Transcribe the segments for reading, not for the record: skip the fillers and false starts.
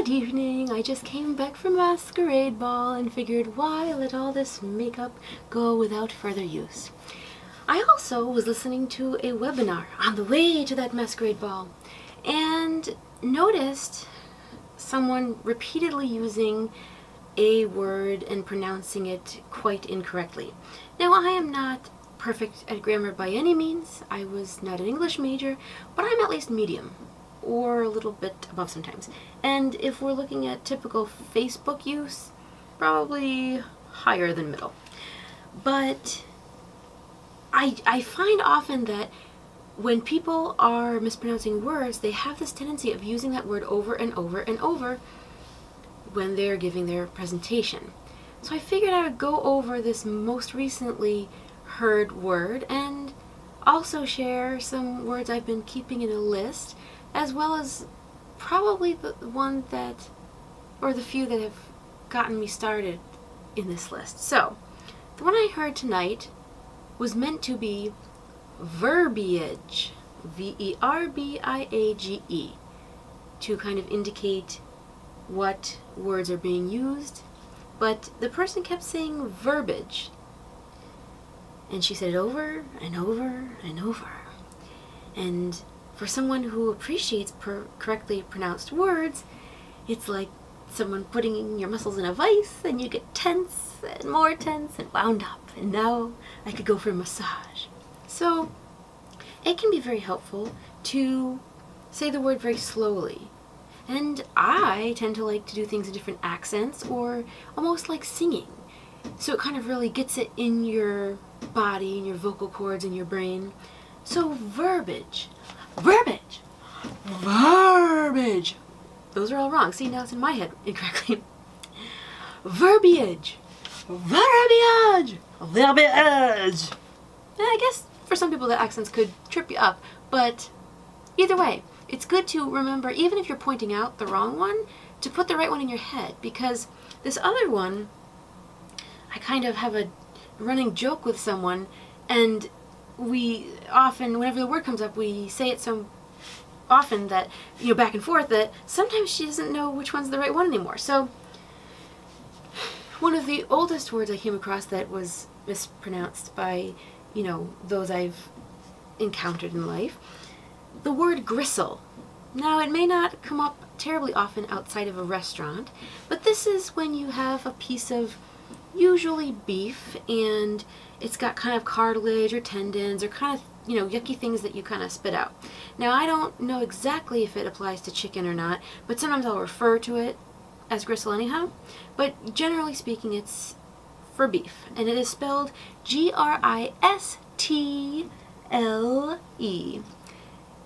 Good evening. I just came back from masquerade ball and figured why let all this makeup go without further use. I also was listening to a webinar on the way to that masquerade ball and noticed someone repeatedly using a word and pronouncing it quite incorrectly. Now, I am not perfect at grammar by any means. I was not an English major, but I'm at least medium, or a little bit above sometimes. And if we're looking at typical Facebook use, probably higher than middle. But I find often that when people are mispronouncing words, they have this tendency of using that word over and over and over when they're giving their presentation. So I figured I would go over this most recently heard word and also share some words I've been keeping in a list, as well as probably the one that, or the few that have gotten me started in this list. So, the one I heard tonight was meant to be verbiage, V-E-R-B-I-A-G-E, to kind of indicate what words are being used, but the person kept saying verbiage, and she said it over and over and over. And for someone who appreciates correctly pronounced words, it's like someone putting your muscles in a vice and you get tense and more tense and wound up, and now I could go for a massage. So it can be very helpful to say the word very slowly. And I tend to like to do things in different accents, or almost like singing. So it kind of really gets it in your body, in your vocal cords, in your brain. So verbiage, verbiage, verbiage. Those are all wrong. See, now it's in my head incorrectly. Verbiage, verbiage, verbiage. And I guess for some people the accents could trip you up, but either way, it's good to remember, even if you're pointing out the wrong one, to put the right one in your head, because this other one, I kind of have a running joke with someone, and we often, whenever the word comes up, we say it so often that, back and forth, that sometimes she doesn't know which one's the right one anymore. So, one of the oldest words I came across that was mispronounced by, those I've encountered in life, the word gristle. Now, it may not come up terribly often outside of a restaurant, but this is when you have a piece of usually beef and it's got kind of cartilage or tendons or kind of, yucky things that you kind of spit out. Now, I don't know exactly if it applies to chicken or not, but sometimes I'll refer to it as gristle anyhow. But generally speaking, it's for beef, and it is spelled G-R-I-S-T-L-E.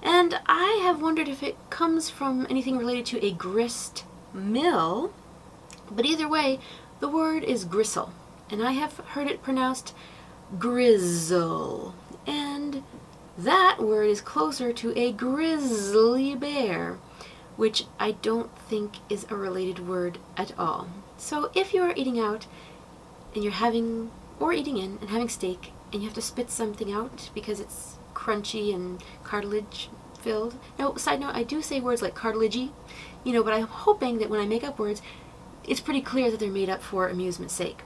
And I have wondered if it comes from anything related to a grist mill, but either way, the word is gristle, and I have heard it pronounced grizzle, and that word is closer to a grizzly bear, which I don't think is a related word at all. So if you are eating out and you're having, or eating in and having steak, and you have to spit something out because it's crunchy and cartilage filled. Now, side note, I do say words like cartilagey, but I'm hoping that when I make up words, it's pretty clear that they're made up for amusement's sake.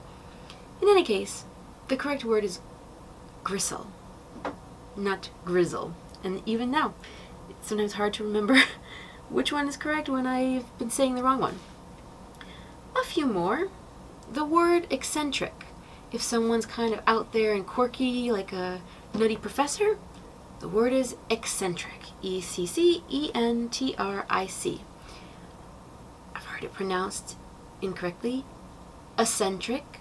In any case, the correct word is gristle, not grizzle. And even now, it's sometimes hard to remember which one is correct when I've been saying the wrong one. A few more. The word eccentric. If someone's kind of out there and quirky, like a nutty professor, the word is eccentric. E-C-C-E-N-T-R-I-C. I've heard it pronounced incorrectly, eccentric,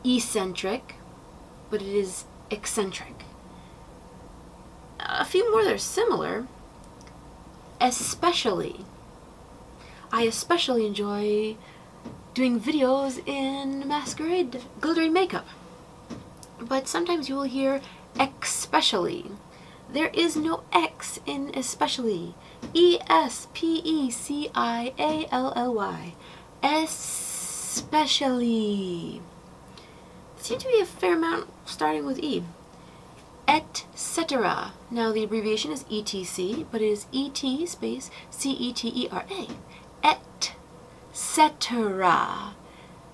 eccentric, but it is eccentric. A few more that are similar. Especially. I especially enjoy doing videos in masquerade glittering makeup, but sometimes you will hear especially. There is no X in especially. E-S-P-E-C-I-A-L-L-Y. Especially. Seems to be a fair amount starting with E. Etc. Now the abbreviation is ETC, but it is ET space C-E-T-E-R-A. Et etc.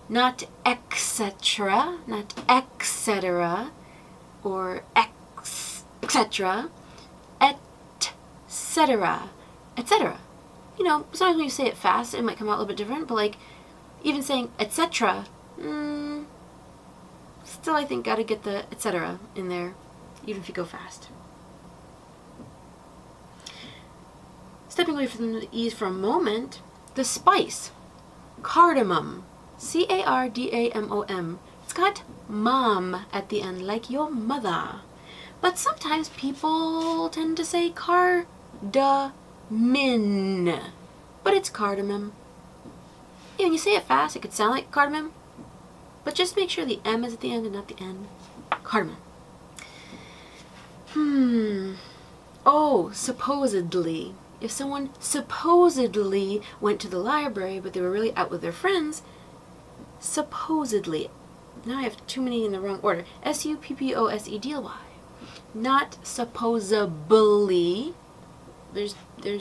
Not etc. Not etc. Or etc. Etc. Etc. You know, sometimes when you say it fast, it might come out a little bit different, but like, even saying etc., still I think gotta get the etc. in there, even if you go fast. Stepping away from the E's for a moment, the spice, cardamom, C-A-R-D-A-M-O-M. It's got mom at the end, like your mother. But sometimes people tend to say cardamin, but it's cardamom. Yeah, when you say it fast, it could sound like cardamom, but just make sure the M is at the end and not the N. Cardamom. Oh, supposedly. If someone supposedly went to the library, but they were really out with their friends, supposedly. Now I have too many in the wrong order. S-U-P-P-O-S-E-D-L-Y. Not supposedly. There's